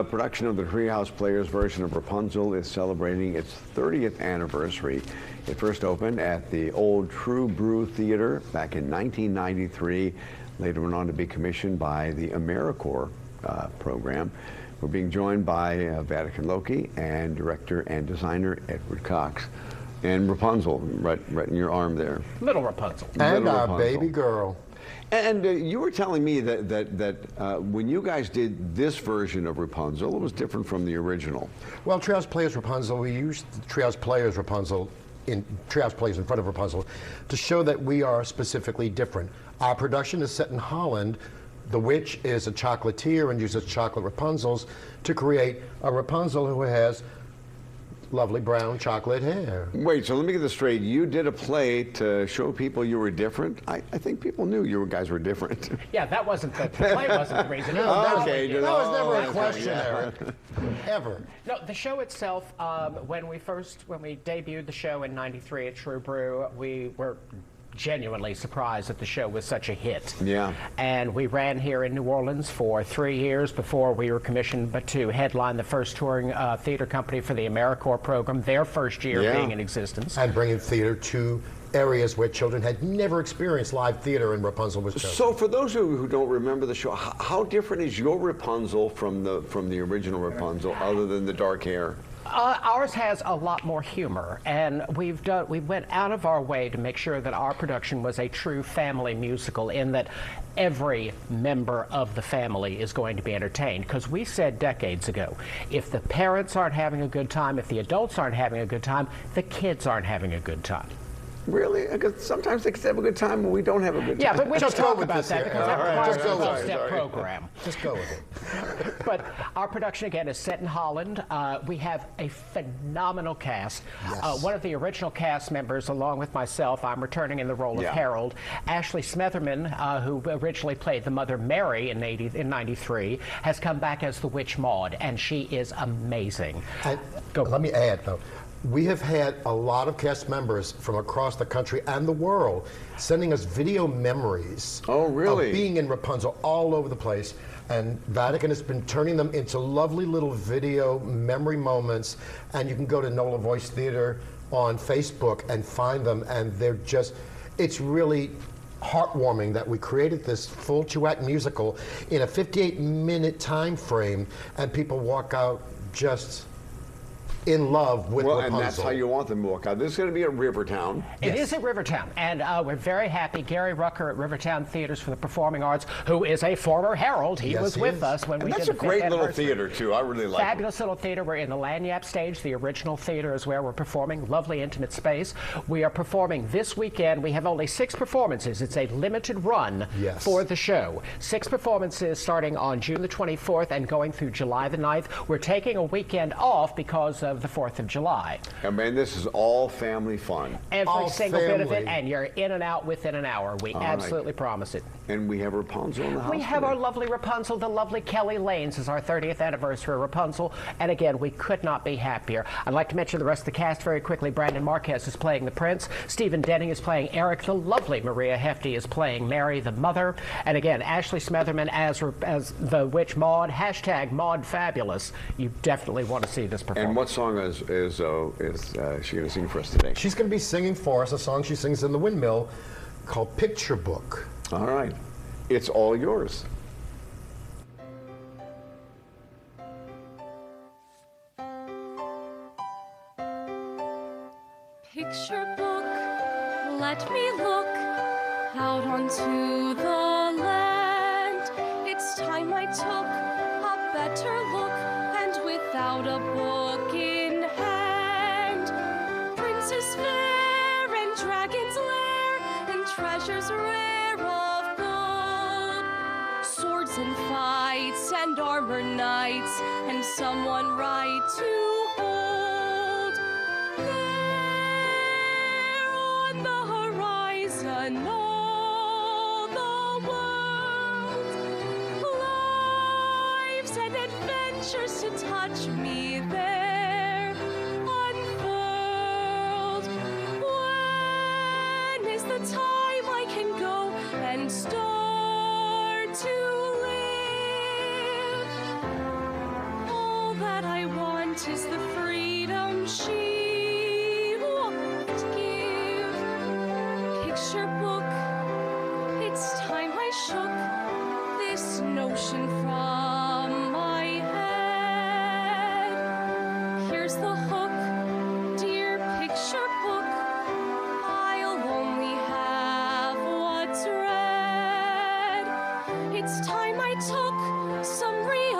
production of the Treehouse Players version of Rapunzel is celebrating its 30th anniversary. It first opened at the old True Brew Theater back in 1993. Later went on to be commissioned by the AmeriCorps program. We're being joined by Vatican Lokey and director and designer Edward Cox. And Rapunzel, right in your arm there. Little Rapunzel. And Little our Rapunzel. baby girl. And you were telling me that when you guys did this version of Rapunzel, it was different from the original. Well, Treehouse Players Rapunzel, we used Treehouse Players Rapunzel in Treehouse Plays in front of Rapunzel to show that we are specifically different. Our production is set in Holland. The witch is a chocolatier and uses chocolate Rapunzels to create a Rapunzel who has lovely brown chocolate hair. Wait, so let me get this straight. You did a play to show people you were different? I think people knew you guys were different. Yeah, that wasn't the play wasn't the reason. No, that was never a okay, question, yeah. Eric. Ever. No, the show itself, when we debuted the show in '93 at True Brew, we were genuinely surprised that the show was such a hit. Yeah. And we ran here in New Orleans for 3 years before we were commissioned to headline the first touring theater company for the AmeriCorps program, their first year being in existence. And bringing theater to areas where children had never experienced live theater, and Rapunzel was chosen. So for those who don't remember the show, how different is your Rapunzel from the original Rapunzel, other than the dark hair? Ours has a lot more humor, and we went out of our way to make sure that our production was a true family musical, in that every member of the family is going to be entertained. Because we said decades ago, if the parents aren't having a good time, if the adults aren't having a good time, the kids aren't having a good time. Really? Because sometimes they can have a good time and we don't have a good time. Yeah, but we Just just talk go with about this that here. because that All right, requires just go a with it. 12-step Sorry. program. Just go with it. But our production, again, is set in Holland. We have a phenomenal cast. Yes. One of the original cast members, along with myself, I'm returning in the role of Harold. Ashley Smetherman, who originally played the mother Mary in '93, has come back as the witch Maud, and she is amazing. Let me add, though. We have had a lot of cast members from across the country and the world sending us video memories of being in Rapunzel all over the place. And Vatican has been turning them into lovely little video memory moments. And you can go to NOLA Voice Theater on Facebook and find them. And they're just, it's really heartwarming that we created this full duet musical in a 58-minute time frame, and people walk out just in love with Rapunzel. And that's how you want them to walk out. This is going to be at Rivertown. It is at Rivertown, and we're very happy. Gary Rucker at Rivertown Theaters for the Performing Arts, who is a former Herald. He was with us when we did the 5th That's a great little anniversary. theater, too. I really like it. Fabulous little theater. We're in the Lanyap stage. The original theater is where we're performing. Lovely, intimate space. We are performing this weekend. We have only 6 performances. It's a limited run for the show. 6 performances starting on June the 24th and going through July the 9th. We're taking a weekend off because of the 4th of July. And man, this is all family fun. Every single bit of it, and you're in and out within an hour. We absolutely promise it. And we have Rapunzel in the house. We have our lovely Rapunzel. The lovely Kelly Laines is our 30th anniversary of Rapunzel. And again, we could not be happier. I'd like to mention the rest of the cast very quickly. Brandon Marquez is playing the Prince. Stephen Denning is playing Eric. The lovely Maria Hefty is playing Mary, the mother. And again, Ashley Smetherman as the witch Maud. Hashtag Maud Fabulous. You definitely want to see this performance. And what song is she going to sing for us today? She's going to be singing for us a song she sings in the Windmill called Picture Book. All right. It's all yours. Picture book, let me look out onto the land. It's time I took a better look, and without a book in hand. Princes fair and dragons lair and treasures rare of gold. Swords and fights and armor knights and someone right to hold. There on the horizon, all the world, lives and adventures to touch me there unfurled. When is the time I can go and start to live? and 'tis the freedom she would give. Picture book, it's time I shook this notion from my head. Here's the hook, dear picture book, I'll only have what's red. It's time I took some real